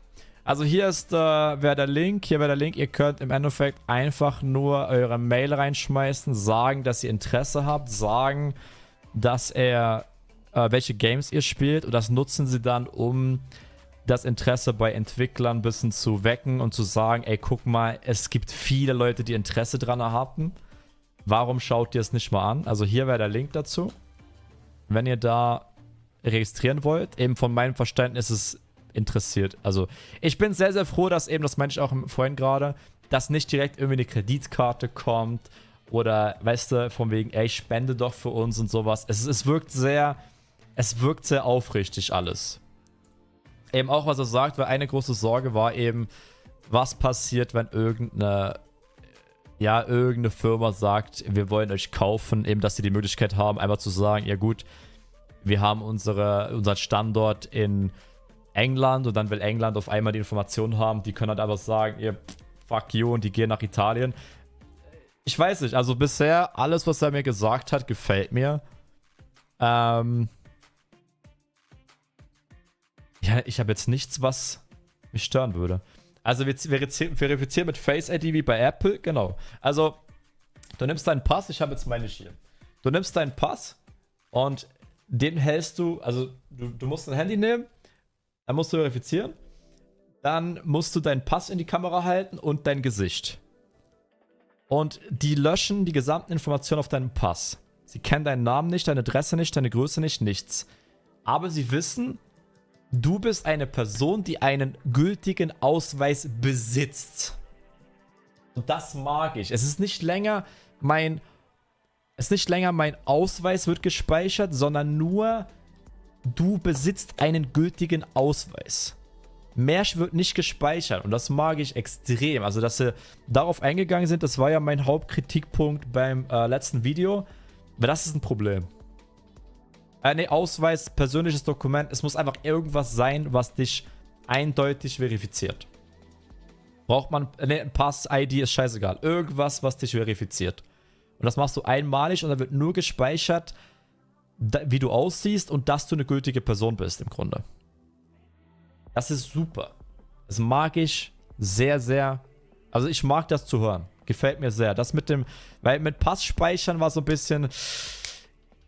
Also hier wäre der Link. Ihr könnt im Endeffekt einfach nur eure Mail reinschmeißen, sagen, dass ihr Interesse habt, sagen, dass welche Games ihr spielt, und das nutzen sie dann, um das Interesse bei Entwicklern ein bisschen zu wecken und zu sagen, ey, guck mal, es gibt viele Leute, die Interesse dran haben. Warum schaut ihr es nicht mal an? Also hier wäre der Link dazu. Wenn ihr da registrieren wollt, eben von meinem Verständnis ist es interessiert. Also ich bin sehr, sehr froh, dass eben, das meinte ich auch vorhin gerade, dass nicht direkt irgendwie eine Kreditkarte kommt oder, weißt du, von wegen, ey, spende doch für uns und sowas. Es wirkt sehr aufrichtig alles. Eben auch, was er sagt, weil eine große Sorge war eben, was passiert, wenn irgendeine Firma sagt, wir wollen euch kaufen, eben, dass sie die Möglichkeit haben, einfach zu sagen, ja gut, wir haben unseren Standort in England, und dann will England auf einmal die Informationen haben, die können halt einfach sagen, ihr fuck you und die gehen nach Italien. Ich weiß nicht, also bisher alles, was er mir gesagt hat, gefällt mir. Ja, ich habe jetzt nichts, was mich stören würde. Also wir verifizieren mit Face ID wie bei Apple, genau. Also du nimmst deinen Pass, ich habe jetzt meine hier. Du nimmst deinen Pass und den hältst du, also du musst dein Handy nehmen, dann musst du verifizieren, dann musst du deinen Pass in die Kamera halten und dein Gesicht. Und die löschen die gesamten Informationen auf deinem Pass. Sie kennen deinen Namen nicht, deine Adresse nicht, deine Größe nicht, nichts. Aber sie wissen, du bist eine Person, die einen gültigen Ausweis besitzt. Und das mag ich. Es ist nicht länger mein Ausweis wird gespeichert, sondern nur du besitzt einen gültigen Ausweis. Mehr wird nicht gespeichert und das mag ich extrem. Also, dass sie darauf eingegangen sind, das war ja mein Hauptkritikpunkt beim letzten Video. Aber das ist ein Problem. Ne, Ausweis, persönliches Dokument, es muss einfach irgendwas sein, was dich eindeutig verifiziert. Braucht man, ne, Pass, ID ist scheißegal. Irgendwas, was dich verifiziert. Und das machst du einmalig und dann wird nur gespeichert, wie du aussiehst und dass du eine gültige Person bist im Grunde. Das ist super. Das mag ich sehr, sehr. Also ich mag das zu hören. Gefällt mir sehr. Das mit dem, weil mit Pass speichern war so ein bisschen,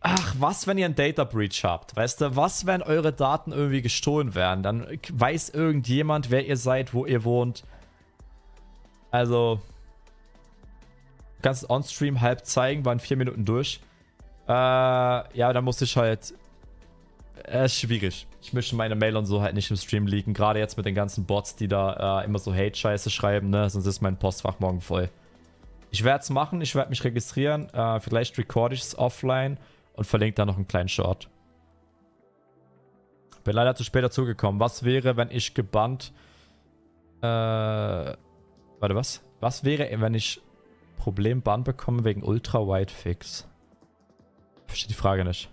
ach, was, wenn ihr einen Data Breach habt? Weißt du, was, wenn eure Daten irgendwie gestohlen werden? Dann weiß irgendjemand, wer ihr seid, wo ihr wohnt. Also, du kannst es on-stream halb zeigen, waren 4 Minuten durch. Ja, dann musste ich halt. Ist schwierig. Ich möchte meine Mail und so halt nicht im Stream liegen. Gerade jetzt mit den ganzen Bots, die da immer so Hate-Scheiße schreiben, ne? Sonst ist mein Postfach morgen voll. Ich werde es machen, ich werde mich registrieren. Vielleicht recorde ich es offline und verlinke da noch einen kleinen Short. Bin leider zu spät dazugekommen. Was wäre, wenn ich gebannt. Warte, was? Was wäre, wenn ich Problem-Bann bekomme wegen Ultra-Wide-Fix? Verstehe die Frage nicht.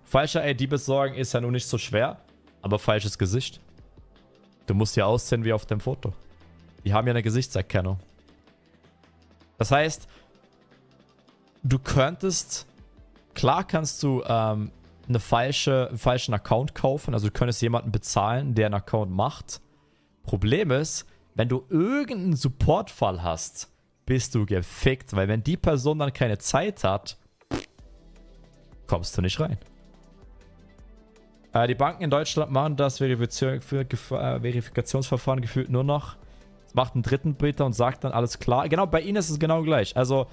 Falsche ID besorgen ist ja nun nicht so schwer, aber falsches Gesicht. Du musst ja aussehen wie auf dem Foto. Die haben ja eine Gesichtserkennung. Das heißt, du könntest, klar kannst du einen falschen Account kaufen, also du könntest jemanden bezahlen, der einen Account macht. Problem ist, wenn du irgendeinen Supportfall hast, bist du gefickt, weil wenn die Person dann keine Zeit hat, kommst du nicht rein. Die Banken in Deutschland machen das Verifikationsverfahren gefühlt nur noch. Es macht einen Drittanbieter und sagt dann alles klar. Genau, bei ihnen ist es genau gleich. Also,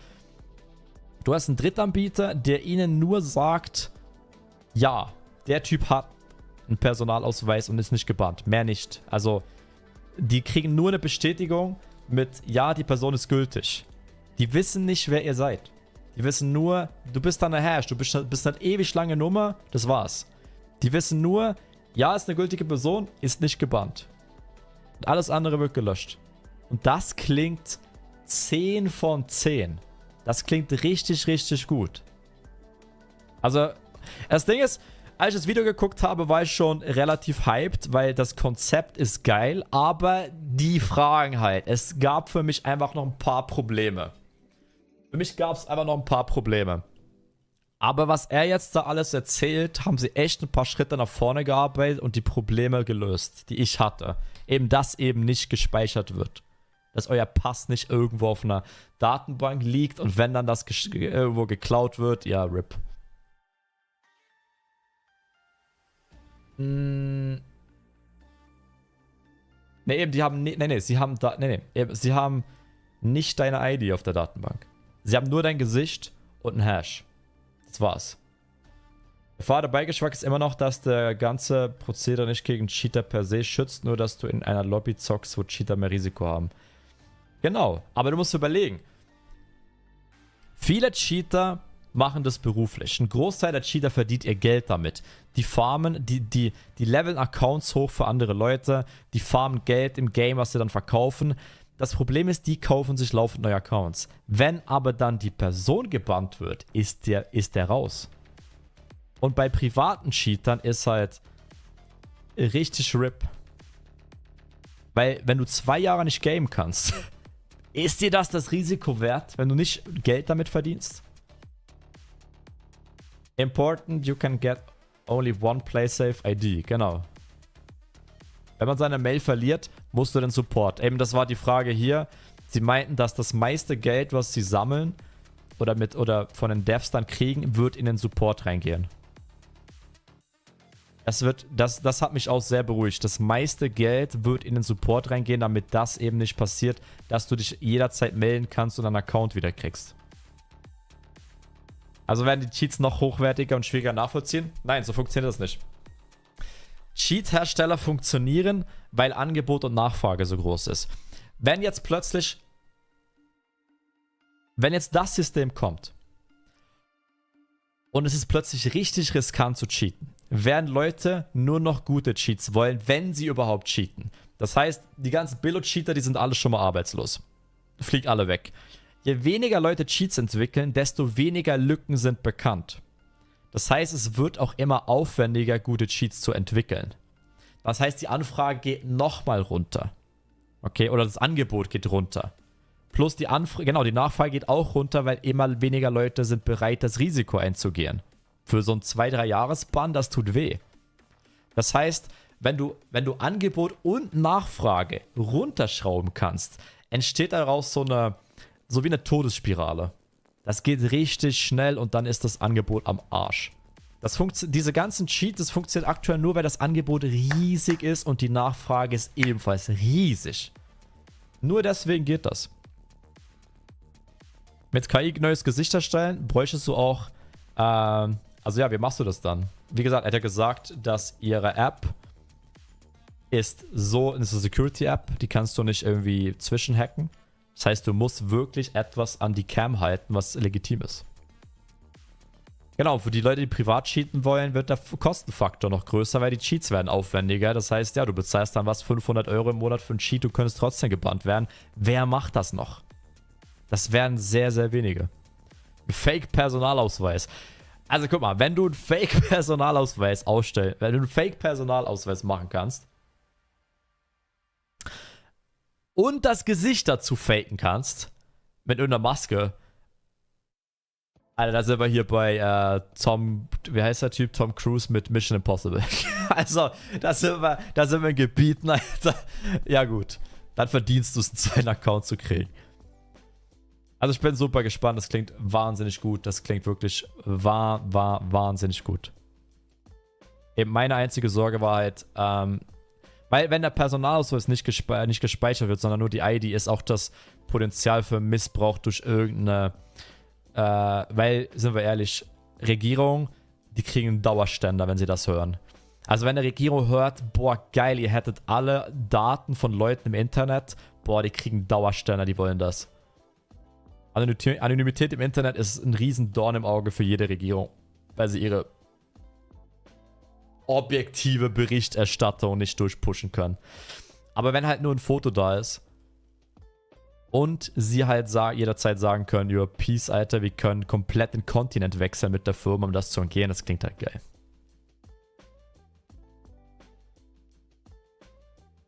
du hast einen Drittanbieter, der ihnen nur sagt, ja, der Typ hat einen Personalausweis und ist nicht gebannt. Mehr nicht. Also, die kriegen nur eine Bestätigung mit, ja, die Person ist gültig. Die wissen nicht, wer ihr seid. Die wissen nur, du bist dann eine Hash, du bist eine ewig lange Nummer, das war's. Die wissen nur, ja, ist eine gültige Person, ist nicht gebannt. Und alles andere wird gelöscht. Und das klingt 10 von 10. Das klingt richtig, richtig gut. Also, das Ding ist, als ich das Video geguckt habe, war ich schon relativ hyped, weil das Konzept ist geil, aber die Fragen halt. Es gab für mich einfach noch ein paar Probleme. Für mich gab es einfach noch ein paar Probleme. Aber was er jetzt da alles erzählt, haben sie echt ein paar Schritte nach vorne gearbeitet und die Probleme gelöst, die ich hatte. Eben, dass eben nicht gespeichert wird. Dass euer Pass nicht irgendwo auf einer Datenbank liegt und wenn dann das irgendwo geklaut wird, ja, RIP. Ne, eben, die haben. Sie haben nicht deine ID auf der Datenbank. Sie haben nur dein Gesicht und einen Hash. Das war's. Gefahr der Beigeschmack ist immer noch, dass der ganze Prozedere nicht gegen Cheater per se schützt, nur dass du in einer Lobby zockst, wo Cheater mehr Risiko haben. Genau, aber du musst überlegen. Viele Cheater machen das beruflich. Ein Großteil der Cheater verdient ihr Geld damit. Die farmen, die leveln Accounts hoch für andere Leute, die farmen Geld im Game, was sie dann verkaufen. Das Problem ist, die kaufen sich laufend neue Accounts. Wenn aber dann die Person gebannt wird, ist der raus. Und bei privaten Cheatern ist halt richtig RIP. Weil wenn du 2 Jahre nicht gamen kannst, Ist dir das Risiko wert, wenn du nicht Geld damit verdienst? Important, you can get only one PlaySafe ID. Genau. Wenn man seine Mail verliert, musst du den Support. Eben, das war die Frage hier. Sie meinten, dass das meiste Geld, was sie sammeln oder von den Devs dann kriegen, wird in den Support reingehen. Das hat mich auch sehr beruhigt. Das meiste Geld wird in den Support reingehen, damit das eben nicht passiert, dass du dich jederzeit melden kannst und einen Account wieder kriegst. Also werden die Cheats noch hochwertiger und schwieriger nachvollziehen? Nein, so funktioniert das nicht. Cheat-Hersteller funktionieren, weil Angebot und Nachfrage so groß ist. Wenn jetzt das System kommt und es ist plötzlich richtig riskant zu cheaten, werden Leute nur noch gute Cheats wollen, wenn sie überhaupt cheaten. Das heißt, die ganzen Billo-Cheater, die sind alle schon mal arbeitslos. Fliegt alle weg. Je weniger Leute Cheats entwickeln, desto weniger Lücken sind bekannt. Das heißt, es wird auch immer aufwendiger, gute Cheats zu entwickeln. Das heißt, die Anfrage geht nochmal runter. Okay, oder das Angebot geht runter. Plus die Nachfrage geht auch runter, weil immer weniger Leute sind bereit, das Risiko einzugehen. Für so ein 2-3 Jahres-Ban, das tut weh. Das heißt, wenn du Angebot und Nachfrage runterschrauben kannst, entsteht daraus so wie eine Todesspirale. Das geht richtig schnell und dann ist das Angebot am Arsch. Diese ganzen Cheats, das funktioniert aktuell nur, weil das Angebot riesig ist und die Nachfrage ist ebenfalls riesig. Nur deswegen geht das. Mit KI neues Gesicht erstellen, bräuchtest du auch, also ja, wie machst du das dann? Wie gesagt, er hat ja gesagt, dass ihre App ist eine Security-App, die kannst du nicht irgendwie zwischenhacken. Das heißt, du musst wirklich etwas an die Cam halten, was legitim ist. Genau, für die Leute, die privat cheaten wollen, wird der Kostenfaktor noch größer, weil die Cheats werden aufwendiger. Das heißt, ja, du bezahlst dann 500 Euro im Monat für einen Cheat, du könntest trotzdem gebannt werden. Wer macht das noch? Das wären sehr, sehr wenige. Ein Fake-Personalausweis. Also guck mal, wenn du einen Fake-Personalausweis machen kannst und das Gesicht dazu faken kannst, mit irgendeiner Maske. Alter, da sind wir hier bei wie heißt der Typ? Tom Cruise mit Mission Impossible. Also, da sind wir in Gebieten, Alter. Ja gut, dann verdienst du es, einen zweiten Account zu kriegen. Also ich bin super gespannt, das klingt wahnsinnig gut. Das klingt wirklich wahnsinnig gut. Eben meine einzige Sorge war halt, weil wenn der Personalausweis nicht gespeichert wird, sondern nur die ID, ist auch das Potenzial für Missbrauch durch irgendeine, weil, sind wir ehrlich, Regierung, die kriegen einen Dauerständer, wenn sie das hören. Also wenn eine Regierung hört, boah geil, ihr hättet alle Daten von Leuten im Internet, boah, die kriegen Dauerständer, die wollen das. Anonymität im Internet ist ein riesen Dorn im Auge für jede Regierung, weil sie ihre objektive Berichterstattung nicht durchpushen können. Aber wenn halt nur ein Foto da ist und sie halt jederzeit sagen können, yo, peace, Alter, wir können komplett den Kontinent wechseln mit der Firma, um das zu umgehen, das klingt halt geil.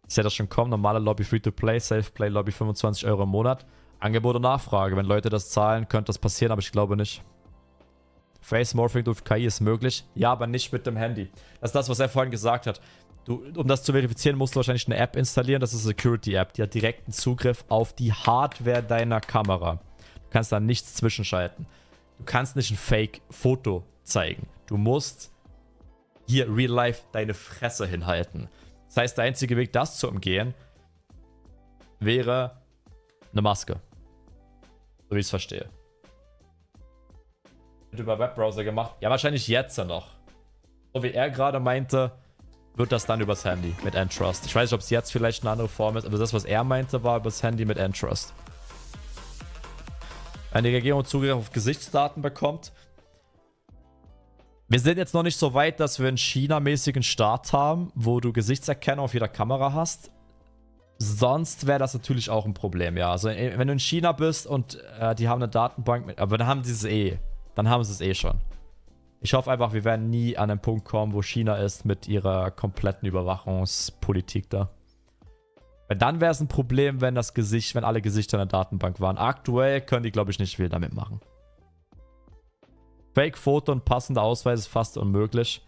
Ich sehe das schon kommen, normale Lobby Free-to-Play, Safe-Play Lobby 25 Euro im Monat. Angebot und Nachfrage. Wenn Leute das zahlen, könnte das passieren, aber ich glaube nicht. Face Morphing durch KI ist möglich. Ja, aber nicht mit dem Handy. Das ist das, was er vorhin gesagt hat. Um das zu verifizieren, musst du wahrscheinlich eine App installieren. Das ist eine Security-App. Die hat direkten Zugriff auf die Hardware deiner Kamera. Du kannst da nichts zwischenschalten. Du kannst nicht ein Fake-Foto zeigen. Du musst hier real life deine Fresse hinhalten. Das heißt, der einzige Weg, das zu umgehen, wäre eine Maske. So wie ich es verstehe. Wird über Webbrowser gemacht. Ja, wahrscheinlich jetzt noch. So wie er gerade meinte, wird das dann übers Handy mit Entrust. Ich weiß nicht, ob es jetzt vielleicht eine andere Form ist, aber das, was er meinte, war übers Handy mit Entrust. Wenn die Regierung Zugriff auf Gesichtsdaten bekommt. Wir sind jetzt noch nicht so weit, dass wir einen China-mäßigen Start haben, wo du Gesichtserkennung auf jeder Kamera hast. Sonst wäre das natürlich auch ein Problem, ja. Also wenn du in China bist und die haben eine Datenbank mit, aber dann haben sie es eh. Dann haben sie es eh schon. Ich hoffe einfach, wir werden nie an den Punkt kommen, wo China ist mit ihrer kompletten Überwachungspolitik da. Weil dann wäre es ein Problem, wenn alle Gesichter in der Datenbank waren. Aktuell können die, glaube ich, nicht viel damit machen. Fake-Foto und passender Ausweis ist fast unmöglich.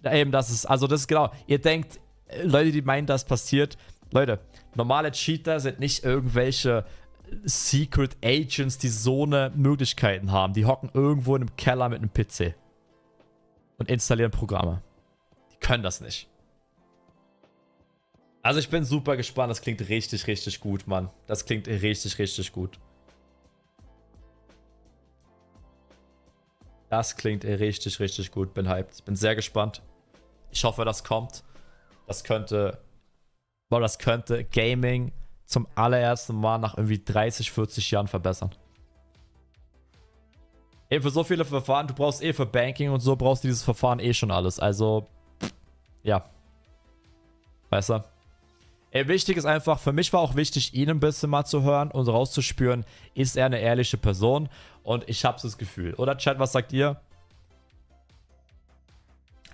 Ja, eben, das ist genau. Ihr denkt, Leute, die meinen, das passiert. Leute, normale Cheater sind nicht irgendwelche Secret Agents, die so eine Möglichkeiten haben. Die hocken irgendwo in einem Keller mit einem PC. Und installieren Programme. Die können das nicht. Also ich bin super gespannt. Das klingt richtig, richtig gut, Mann. Das klingt richtig, richtig gut. Das klingt richtig, richtig gut. Bin hyped. Ich bin sehr gespannt. Ich hoffe, das kommt. Das könnte Gaming zum allerersten Mal nach irgendwie 30, 40 Jahren verbessern. Ey, für so viele Verfahren, du brauchst für Banking und so, brauchst du dieses Verfahren schon alles. Also, ja. Weißt du? Ey, wichtig ist einfach, für mich war auch wichtig, ihn ein bisschen mal zu hören und rauszuspüren, ist er eine ehrliche Person? Und ich hab's das Gefühl. Oder Chat, was sagt ihr?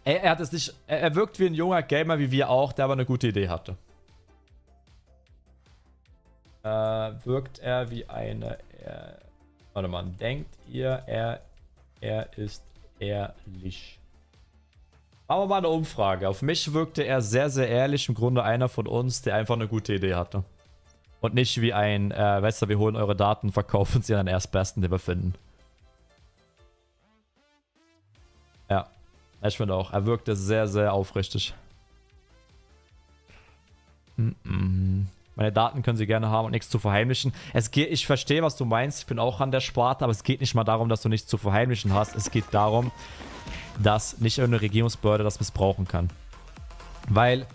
Ey, er hat es nicht, er wirkt wie ein junger Gamer, wie wir auch, der aber eine gute Idee hatte. Wirkt er wie eine... warte mal, denkt ihr, er ist ehrlich? Machen wir mal eine Umfrage. Auf mich wirkte er sehr, sehr ehrlich. Im Grunde einer von uns, der einfach eine gute Idee hatte. Und nicht wie ein, weißt du, wir holen eure Daten, verkaufen sie an den Erstbesten, den wir finden. Ja, ich finde auch. Er wirkte sehr, sehr aufrichtig. Meine Daten können sie gerne haben und nichts zu verheimlichen. Ich verstehe, was du meinst. Ich bin auch an der Sparte, aber es geht nicht mal darum, dass du nichts zu verheimlichen hast. Es geht darum, dass nicht irgendeine Regierungsbehörde das missbrauchen kann. Weil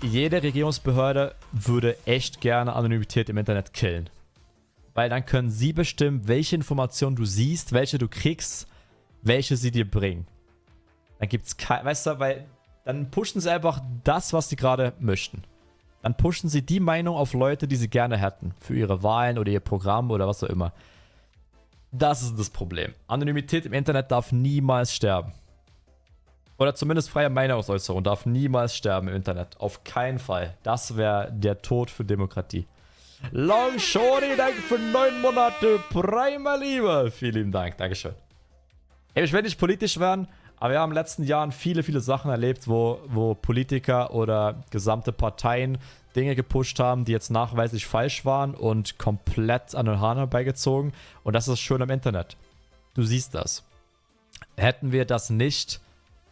jede Regierungsbehörde würde echt gerne Anonymität im Internet killen. Weil dann können sie bestimmen, welche Informationen du siehst, welche du kriegst, welche sie dir bringen. Dann gibt's weißt du, weil dann pushen sie einfach das, was sie gerade möchten. Dann pushen sie die Meinung auf Leute, die sie gerne hätten. Für ihre Wahlen oder ihr Programm oder was auch immer. Das ist das Problem. Anonymität im Internet darf niemals sterben. Oder zumindest freie Meinungsäußerung darf niemals sterben im Internet. Auf keinen Fall. Das wäre der Tod für Demokratie. Long Shorty, danke für 9 Monate. Prima Liebe. Vielen lieben Dank. Dankeschön. Ich will nicht politisch werden, aber wir haben in den letzten Jahren viele, viele Sachen erlebt, wo Politiker oder gesamte Parteien Dinge gepusht haben, die jetzt nachweislich falsch waren und komplett an den Haaren herbeigezogen. Und das ist schön am Internet. Du siehst das. Hätten wir das nicht,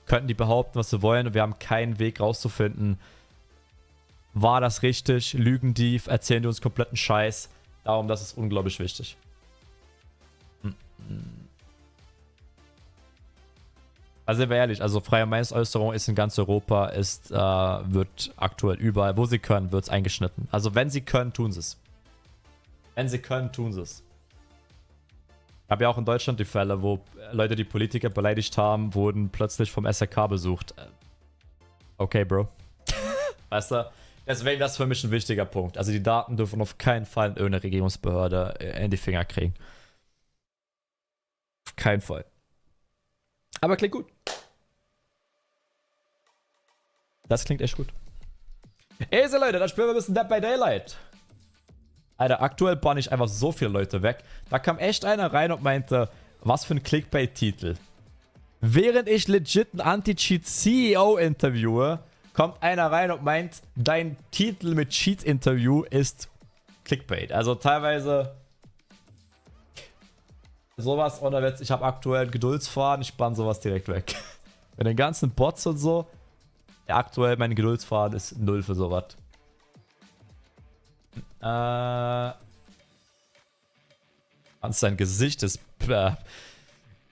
könnten die behaupten, was sie wollen und wir haben keinen Weg rauszufinden, war das richtig, lügen die, erzählen die uns kompletten Scheiß. Darum, das ist unglaublich wichtig. Also sind wir ehrlich, also freie Meinungsäußerung ist in ganz Europa, wird aktuell überall, wo sie können, wird es eingeschnitten. Also wenn sie können, tun sie es. Wenn sie können, tun sie es. Ich habe ja auch in Deutschland die Fälle, wo Leute, die Politiker beleidigt haben, wurden plötzlich vom SRK besucht. Okay, Bro. Weißt du? Deswegen, das ist für mich ein wichtiger Punkt. Also die Daten dürfen auf keinen Fall in irgendeine Regierungsbehörde in die Finger kriegen. Auf keinen Fall. Aber klingt gut. Das klingt echt gut. Easy, Leute, dann spielen wir ein bisschen Dead by Daylight. Alter, aktuell banne ich einfach so viele Leute weg. Da kam echt einer rein und meinte, was für ein Clickbait-Titel. Während ich legit einen Anti-Cheat-CEO interviewe, kommt einer rein und meint, dein Titel mit Cheat-Interview ist Clickbait. Also teilweise sowas ohne Witz. Ich habe aktuell einen Geduldsfaden, ich bann sowas direkt weg. Mit den ganzen Bots und so. Ja, aktuell mein Geduldsfaden ist 0 für sowas. Sein Gesicht ist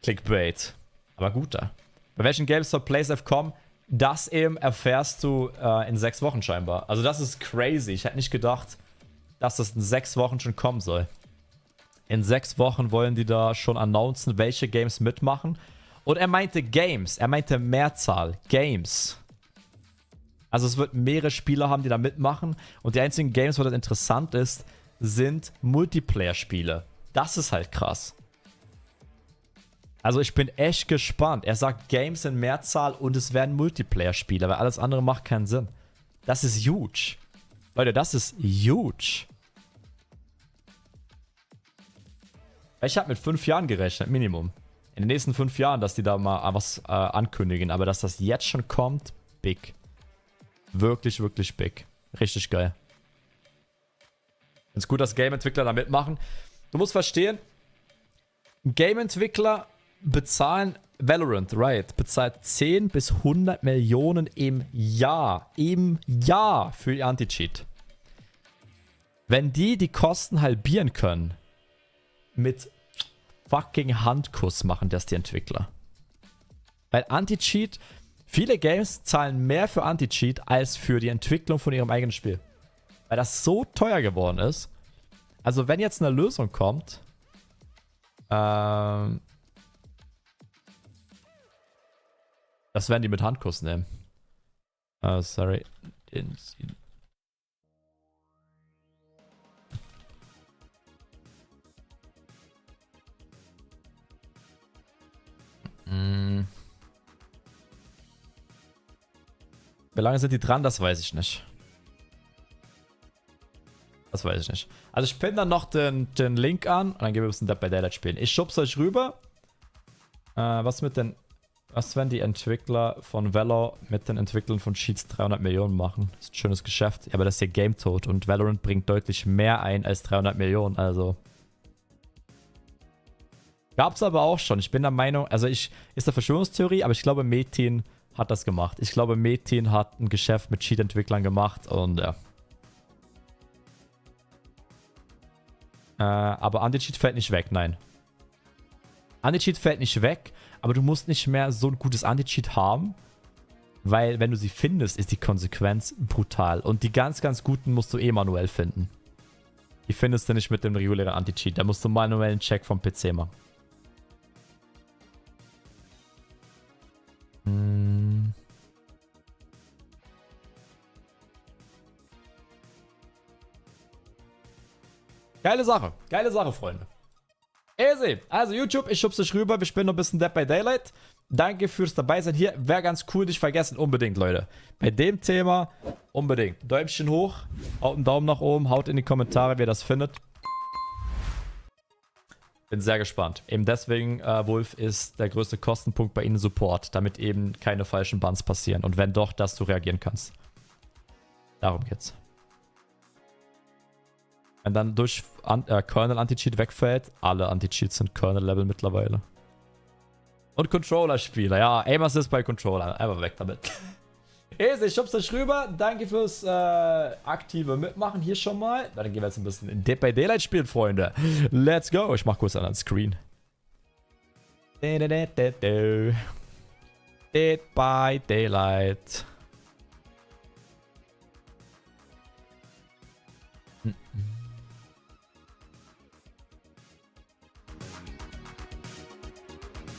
Clickbait. Aber gut da. Bei welchen Games soll PlaySafe kommen? Das eben erfährst du in 6 Wochen scheinbar. Also das ist crazy. Ich hätte nicht gedacht, dass das in 6 Wochen schon kommen soll. In 6 Wochen wollen die da schon announcen, welche Games mitmachen. Und er meinte Games. Er meinte Mehrzahl. Games. Also es wird mehrere Spieler haben, die da mitmachen. Und die einzigen Games, wo das interessant ist, sind Multiplayer-Spiele. Das ist halt krass. Also ich bin echt gespannt. Er sagt Games in Mehrzahl und es werden Multiplayer-Spiele, weil alles andere macht keinen Sinn. Das ist huge. Leute, das ist huge. Ich habe mit 5 Jahren gerechnet, Minimum. In den nächsten 5 Jahren, dass die da mal was ankündigen. Aber dass das jetzt schon kommt, big. Wirklich, wirklich big. Richtig geil. Ist gut, dass Game-Entwickler da mitmachen. Du musst verstehen, Game-Entwickler bezahlen Valorant, Riot, bezahlt 10 bis 100 Millionen im Jahr. Im Jahr für die Anti-Cheat. Wenn die Kosten halbieren können, mit fucking Handkuss machen das die Entwickler. Weil Anti-Cheat, viele Games zahlen mehr für Anti-Cheat als für die Entwicklung von ihrem eigenen Spiel. Weil das so teuer geworden ist. Also wenn jetzt eine Lösung kommt, das werden die mit Handkuss nehmen. Sorry. Wie lange sind die dran? Das weiß ich nicht. Das weiß ich nicht. Also ich pinne dann noch den Link an und dann gehen wir ein bisschen Dead by Daylight spielen. Ich schub's euch rüber. Was wenn die Entwickler von Valor mit den Entwicklern von Cheats 300 Millionen machen? Das ist ein schönes Geschäft. Ja, aber das ist ja Game Tot und Valorant bringt deutlich mehr ein als 300 Millionen, also. Gab's aber auch schon. Ich bin der Meinung, also ist eine Verschwörungstheorie, aber ich glaube, Metin hat das gemacht. Ich glaube, Metin hat ein Geschäft mit Cheat-Entwicklern gemacht und ja. Aber Anti-Cheat fällt nicht weg, nein. Anti-Cheat fällt nicht weg, aber du musst nicht mehr so ein gutes Anti-Cheat haben, weil wenn du sie findest, ist die Konsequenz brutal. Und die ganz, ganz guten musst du eh manuell finden. Die findest du nicht mit dem regulären Anti-Cheat. Da musst du manuell einen Check vom PC machen. Geile Sache, Freunde. Easy. Also YouTube, ich schub's dich rüber. Wir spielen noch ein bisschen Dead by Daylight. Danke fürs dabei sein. Hier wäre ganz cool, nicht vergessen, unbedingt, Leute. Bei dem Thema unbedingt. Däumchen hoch, haut einen Daumen nach oben, haut in die Kommentare, wie ihr das findet. Bin sehr gespannt. Eben deswegen, Wolf, ist der größte Kostenpunkt bei Ihnen Support, damit eben keine falschen Bans passieren. Und wenn doch, dass du reagieren kannst. Darum geht's. Wenn dann durch Kernel Anti-Cheat wegfällt, alle Anti-Cheats sind Kernel-Level mittlerweile. Und Controller-Spieler, ja, Aim Assist bei Controller, einfach weg damit. Easy, ich schub's euch rüber. Danke fürs aktive Mitmachen hier schon mal. Dann gehen wir jetzt ein bisschen in Dead by Daylight spielen, Freunde. Let's go. Ich mach kurz einen Screen. Dead by Daylight.